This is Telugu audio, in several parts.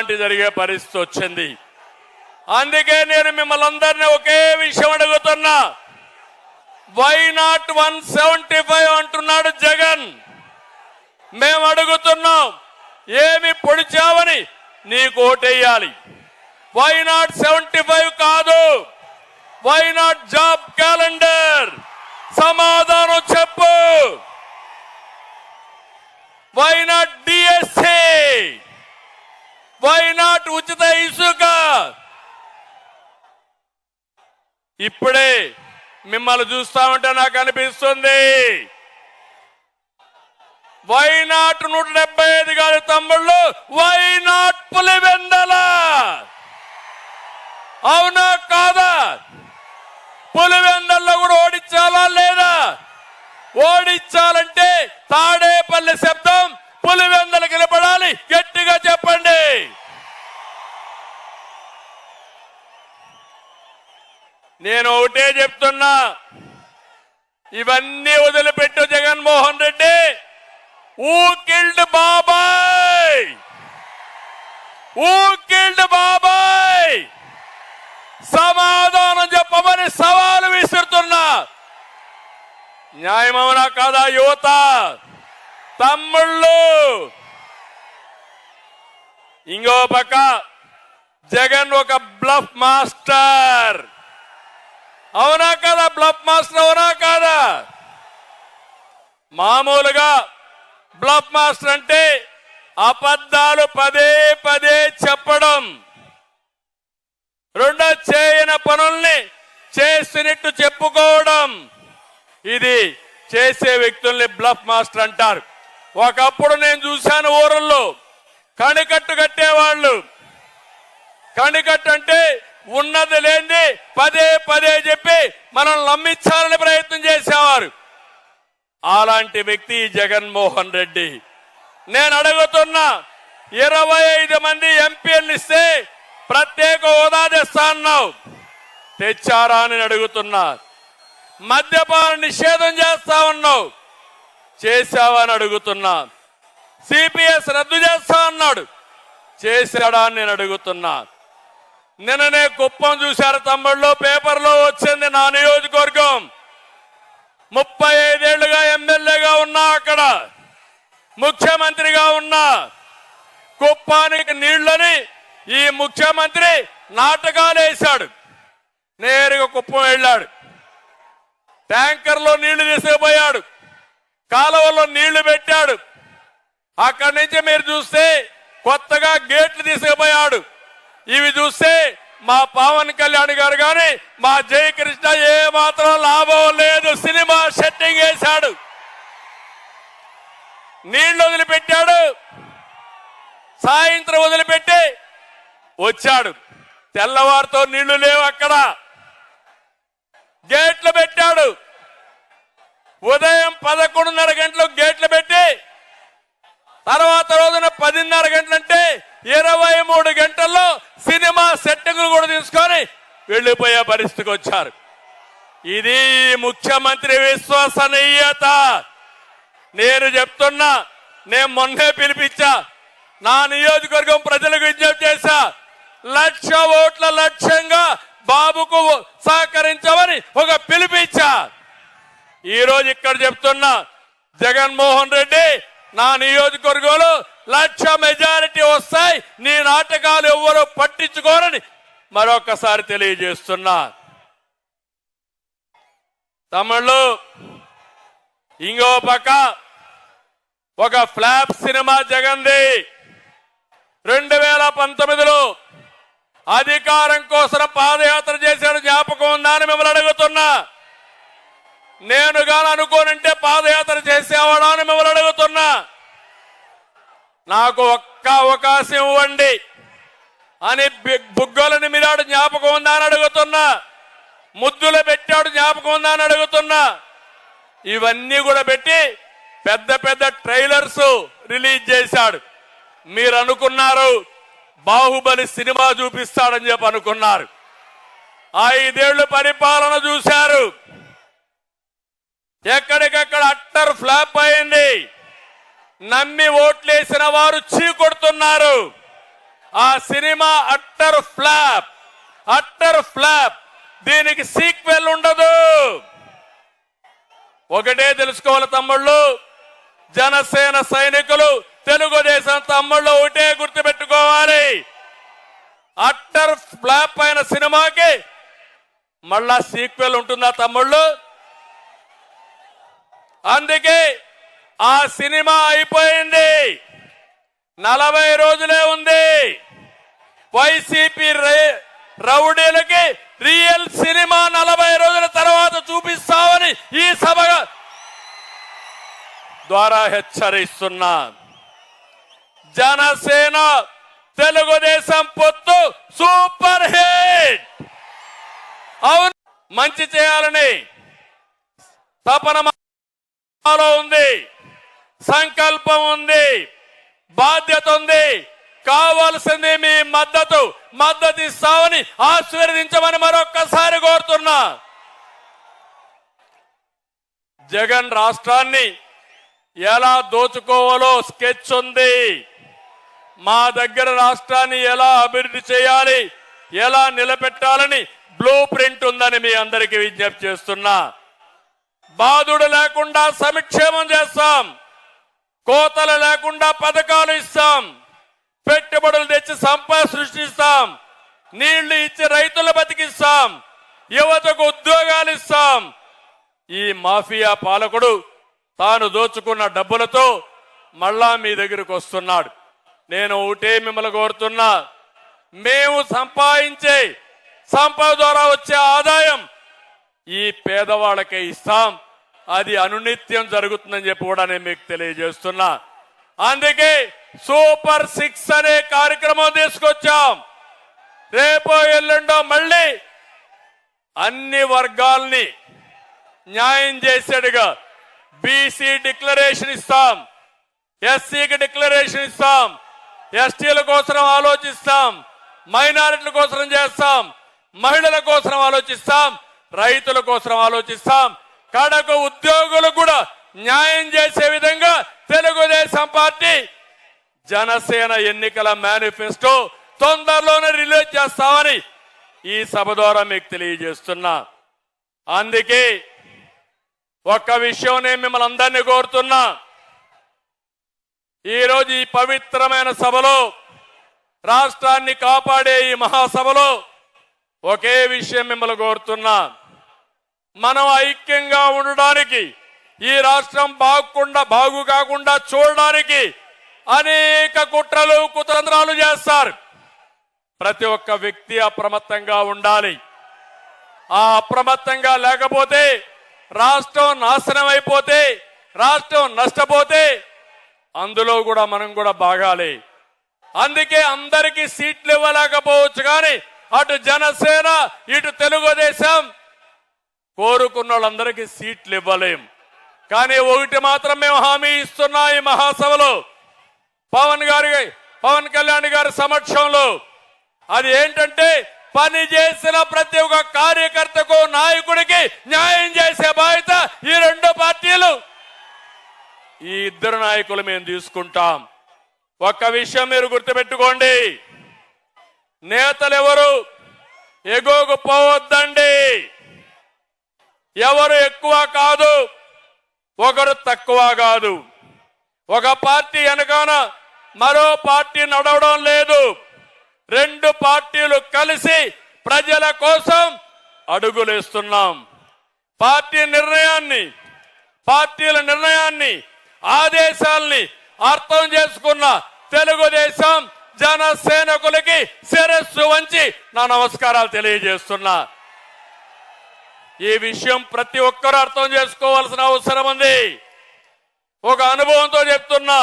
జరిగే పరిస్థితి వచ్చింది. అందుకే నేను మిమ్మల్ని అందరినీ ఒకే విషయం అడుగుతున్నా. వై నాట్ 175 అంటున్నాడు జగన్. మేము అడుగుతున్నాం, ఏమి పొడిచావని నీకు ఓటేయాలి. వై నాట్ 75 కాదు, వై నాట్ జాబ్ క్యాలెండర్? సమాధానం చెప్పు. Why not DSC? Why not ఉచిత ఇసుక? ఇప్పుడే మిమ్మల్ని చూస్తా ఉంటే నాకు అనిపిస్తుంది, వై నాట్ 175 గారి తమ్ముళ్ళు, వై నాట్ పులివెందల? అవునా కాదా? పులివెందల్లో కూడా ఓడించాలా లేదా? ఓడించాలంటే తాడేపల్లి శబ్దం పులివెందలకు నిలబడాలి. గట్టిగా చెప్పండి. నేను ఒకటే చెప్తున్నా, ఇవన్నీ వదిలిపెట్టు జగన్మోహన్ రెడ్డి. ఊ కిల్డ్ బాబాయ్? ఊ కిల్డ్ బాబాయ్? సమాధానం చెప్పమని సవాలు విసురుతున్నా. న్యాయమవునా కాదా? యువత తమ్ముళ్ళు, ఇంకో పక్క జగన్ ఒక బ్లఫ్ మాస్టర్. అవునా కాదా? బ్లఫ్ మాస్టర్ అవునా కాదా? మామూలుగా బ్లఫ్ మాస్టర్ అంటే అబద్ధాలు పదే పదే చెప్పడం, రెండో చేయని పనుల్ని చేసినట్టు చెప్పుకోవడం. ఇది చేసే వ్యక్తుల్ని బ్లఫ్ మాస్టర్ అంటారు. ఒకప్పుడు నేను చూశాను ఊరల్లో కణికట్టు కట్టేవాళ్ళు. కణికట్టు అంటే ఉన్నది లేని పదే పదే చెప్పి మనం నమ్మించాలని ప్రయత్నం చేసేవారు. అలాంటి వ్యక్తి జగన్మోహన్ రెడ్డి. నేను అడుగుతున్నా, 25 మంది ఎంపీలు ఇస్తే ప్రత్యేక హోదా తెస్తా అన్నావు, తెచ్చారా అని అడుగుతున్నా. మద్యపాన నిషేధం చేస్తా ఉన్నావు, చేశావని అడుగుతున్నా. సిపిఎస్ రద్దు చేస్తా అన్నాడు, చేశాడా అని నేను అడుగుతున్నా. నిన్ననే కుప్పం చూశారు తమ్ముళ్ళు, పేపర్లో వచ్చింది. నా నియోజకవర్గం 35 ఏళ్లుగా ఎమ్మెల్యేగా ఉన్నా, అక్కడ ముఖ్యమంత్రిగా ఉన్నా. కుప్పానికి నీళ్లని ఈ ముఖ్యమంత్రి నాటకాలు వేశాడు. నేరుగా కుప్పం వెళ్ళాడు, ట్యాంకర్లో నీళ్లు తీసుకుపోయాడు, కాలువలో నీళ్లు పెట్టాడు. అక్కడి నుంచి మీరు చూస్తే కొత్తగా గేట్లు తీసుకుపోయాడు. ఇవి చూస్తే మా పవన్ కళ్యాణ్ గారు కానీ మా జయకృష్ణ ఏ మాత్రం లాభం లేదు. సినిమా సెట్టింగ్ వేశాడు, నీళ్లు వదిలిపెట్టాడు, సాయంత్రం వదిలిపెట్టి వచ్చాడు. తెల్లవారితో నీళ్లు లేవు, అక్కడ గేట్లు పెట్టాడు. ఉదయం 11:30 గంటలకు గేట్లు పెట్టి తర్వాత రోజున 10:30 గంటలంటే 23 గంటల్లో సినిమా సెట్టింగ్లు కూడా తీసుకొని వెళ్లిపోయే పరిస్థితికి వచ్చారు. ఇది ముఖ్యమంత్రి విశ్వసనీయత. నేను చెప్తున్నా, నేను మొన్నే పిలిపించా, నా నియోజకవర్గం ప్రజలకు విజ్ఞప్తి చేశా, 1,00,000 ఓట్ల లక్ష్యంగా బాబుకు సహకరించమని ఒక పిలిపించా. ఈ రోజు ఇక్కడ చెప్తున్నా, జగన్మోహన్ రెడ్డి నా నియోజకవర్గంలో 1,00,000 మెజారిటీ వస్తాయి, నీ నాటకాలు ఎవ్వరూ పట్టించుకోరని మరొకసారి తెలియజేస్తున్నా. తమిళు ఇంకో పక్క ఒక ఫ్లాప్ సినిమా జగన్ది. 2019లో అధికారం కోసం పాదయాత్ర చేశాడు, జ్ఞాపకం ఉందా అని మిమ్మల్ని అడుగుతున్నా. నేను గాని అనుకోనంటే పాదయాత్ర చేసేవాడా అని మిమ్మల్ని అడుగుతున్నా. నాకు ఒక్క అవకాశం ఇవ్వండి అని బుగ్గలని మీరాడు, జ్ఞాపకం ఉందా అని అడుగుతున్నా. ముద్దులు పెట్టాడు, జ్ఞాపకం ఉందా అని అడుగుతున్నా. ఇవన్నీ కూడా పెట్టి పెద్ద పెద్ద ట్రైలర్స్ రిలీజ్ చేశాడు. మీరు అనుకున్నారు బాహుబలి సినిమా చూపిస్తాడని చెప్పి అనుకున్నారు. 5 ఏళ్లు పరిపాలన చూశారు, ఎక్కడికక్కడ అట్టర్ ఫ్లాప్ అయింది. నమ్మి ఓట్లేసిన వారు చీకొడుతున్నారు. ఆ సినిమా అట్టర్ ఫ్లాప్. దీనికి సీక్వెల్ ఉండదు. ఒకటే తెలుసుకోవాలి తమ్ముళ్ళు, జనసేన సైనికులు, తెలుగుదేశం తమ్ముళ్ళు ఒకటే గుర్తుపెట్టుకోవాలి. అట్టర్ ఫ్లాప్ అయిన సినిమాకి మళ్ళా సీక్వెల్ ఉంటుందా తమ్ముళ్ళు? అందుకే ఆ సినిమా అయిపోయింది, 40 రోజులే ఉంది. వైసీపీ రౌడీలకి రియల్ సినిమా 40 రోజుల తర్వాత చూపిస్తామని ఈ సభ ద్వారా హెచ్చరిస్తున్నా. జనసేన తెలుగుదేశం పొత్తు సూపర్ హిట్. అవును, మంచి చేయాలని తపన ఉంది, సంకల్పం ఉంది, బాధ్యత ఉంది. కావాల్సింది మీ మద్దతు ఇస్తామని ఆశీర్వదించమని మరొక్కసారి కోరుతున్నా. జగన్ రాష్ట్రాన్ని ఎలా దోచుకోవాలో స్కెచ్ ఉంది. మా దగ్గర రాష్ట్రాన్ని ఎలా అభివృద్ధి చేయాలి, ఎలా నిలబెట్టాలని బ్లూ ప్రింట్ ఉందని మీ అందరికీ విజ్ఞప్తి చేస్తున్నా. బాధుడు లేకుండా సంక్షేమం చేస్తాం, కోతలు లేకుండా పథకాలు ఇస్తాం, పెట్టుబడులు తెచ్చి సంపద సృష్టిస్తాం, నీళ్లు ఇచ్చి రైతులు బతికిస్తాం, యువతకు ఉద్యోగాలు ఇస్తాం. ఈ మాఫియా పాలకుడు తాను దోచుకున్న డబ్బులతో మళ్ళా మీ దగ్గరకు వస్తున్నాడు. నేను ఒకటే మిమ్మల్ని కోరుతున్నా, మేము సంపాదించే సంపద ద్వారా వచ్చే ఆదాయం ఈ పేదవాళ్ళకే ఇస్తాం. అది అనునిత్యం జరుగుతుందని చెప్పి కూడా నేను మీకు తెలియజేస్తున్నా. అందుకే సూపర్ 6 అనే కార్యక్రమం తీసుకొచ్చాం. రేపో ఎల్లుండో మళ్ళీ అన్ని వర్గాల్ని న్యాయం చేసేట్టుగా బీసీ డిక్లరేషన్ ఇస్తాం, ఎస్సీకి డిక్లరేషన్ ఇస్తాం, ఎస్టీల కోసం ఆలోచిస్తాం, మైనారిటీల కోసం చేస్తాం, మహిళల కోసం ఆలోచిస్తాం, రైతుల కోసం ఆలోచిస్తాం. కడకు ఉద్యోగులకు కూడా న్యాయం చేసే విధంగా తెలుగుదేశం పార్టీ జనసేన ఎన్నికల మేనిఫెస్టో తొందరలోనే రిలీజ్ చేస్తామని ఈ సభ ద్వారా మీకు తెలియజేస్తున్నా. అందుకే ఒక్క విషయం నేను మిమ్మల్ని అందరినీ కోరుతున్నా. ఈరోజు ఈ పవిత్రమైన సభలో, రాష్ట్రాన్ని కాపాడే ఈ మహాసభలో ఒకే విషయం మిమ్మల్ని కోరుతున్నా. మనం ఐక్యంగా ఉండడానికి, ఈ రాష్ట్రం బాగు కాకుండా చూడడానికి అనేక కుట్రలు కుతంత్రాలు చేస్తారు. ప్రతి ఒక్క వ్యక్తి అప్రమత్తంగా ఉండాలి. ఆ అప్రమత్తంగా లేకపోతే రాష్ట్రం నాశనం అయిపోతే, రాష్ట్రం నష్టపోతే అందులో కూడా మనం కూడా బాగాలి. అందుకే అందరికీ సీట్లు ఇవ్వలేకపోవచ్చు, కానీ అటు జనసేన ఇటు తెలుగుదేశం కోరుకున్న వాళ్ళందరికీ సీట్లు ఇవ్వలేం. కానీ ఒకటి మాత్రం మేము హామీ ఇస్తున్నా, ఈ మహాసభలో పవన్ కళ్యాణ్ గారి సమక్షంలో. అది ఏంటంటే, పని చేసిన ప్రతి ఒక్క కార్యకర్తకు, నాయకుడికి న్యాయం చేసే బాధ్యత ఈ రెండు పార్టీలు, ఈ ఇద్దరు నాయకులు మేము తీసుకుంటాం. ఒక్క విషయం మీరు గుర్తుపెట్టుకోండి, నేతలు ఎవరు ఎగోగు పోవద్దండి. ఎవరు ఎక్కువ కాదు, ఒకరు తక్కువ కాదు. ఒక పార్టీ వెనకాన మరో పార్టీ నడవడం లేదు. రెండు పార్టీలు కలిసి ప్రజల కోసం అడుగులేస్తున్నాం. పార్టీల నిర్ణయాన్ని ఆదేశాల్ని అర్థం చేసుకున్న తెలుగుదేశం జనసేనకులకి శిరస్సు వంచి నా నమస్కారాలు తెలియజేస్తున్నా. ఈ విషయం ప్రతి ఒక్కరూ అర్థం చేసుకోవాల్సిన అవసరం ఉంది. ఒక అనుభవంతో చెప్తున్నా,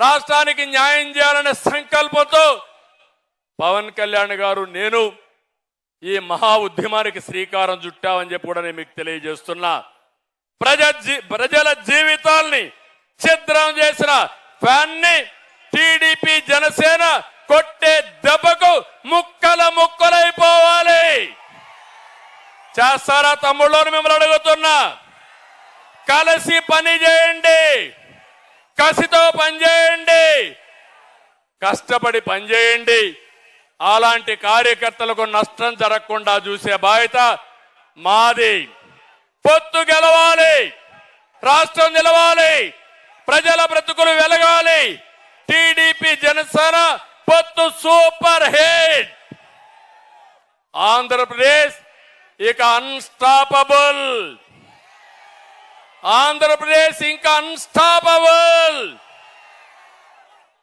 రాష్ట్రానికి న్యాయం చేయాలనే సంకల్పంతో పవన్ కళ్యాణ్ గారు, నేను ఈ మహా ఉద్యమానికి శ్రీకారం చుట్టామని చెప్పి కూడా నేను మీకు తెలియజేస్తున్నా. ప్రజల జీవితాల్ని ఛిద్రం చేసిన ఫ్యాన్ని టీడీపీ జనసేన కొట్టే దెబ్బకు ముక్కలైపోవాలి. చేస్తారా తమ్ముళ్ళని మిమ్మల్ని అడుగుతున్నా. కలిసి పని చేయండి, కసితో పనిచేయండి. కష్టపడి పనిచేయండి. అలాంటి కార్యకర్తలకు నష్టం జరగకుండా చూసే బాధ్యత మాది. పొత్తు గెలవాలి, రాష్ట్రం నిలవాలి, ప్రజల బ్రతుకులు వెలగాలి. టీడీపీ జనసేన పొత్తు సూపర్ హిట్. ఆంధ్రప్రదేశ్ ఇక అన్స్టాపబుల్. ఆంధ్రప్రదేశ్ ఇంకా అన్స్టాపబుల్.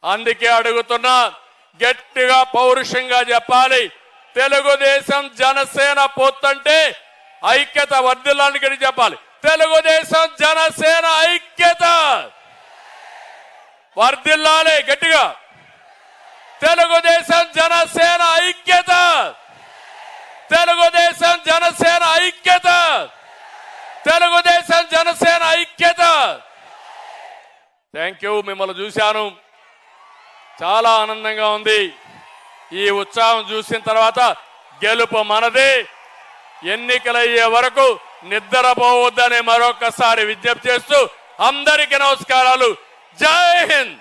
అందుకే అడుగుతున్నా, గట్టిగా పౌరుషంగా చెప్పాలి. తెలుగుదేశం జనసేన పొత్తంటే ఐక్యత వర్ధిల్లానికి చెప్పాలి. తెలుగుదేశం జనసేన ఐక్యత వర్ధిల్లాలి గట్టిగా. తెలుగుదేశం జనసేన ఐక్యత, తెలుగుదేశం జనసేన ఐక్యత, తెలుగుదేశం జనసేన ఐక్యత. Thank you. మిమ్మల్ని చూశాను, చాలా ఆనందంగా ఉంది. ఈ ఉత్సాహం చూసిన తర్వాత గెలుపు మనదే. ఎన్నికలయ్యే వరకు నిద్రపోవద్దని మరొకసారి విజ్ఞప్తి చేస్తూ అందరికీ నమస్కారాలు. జై హింద్.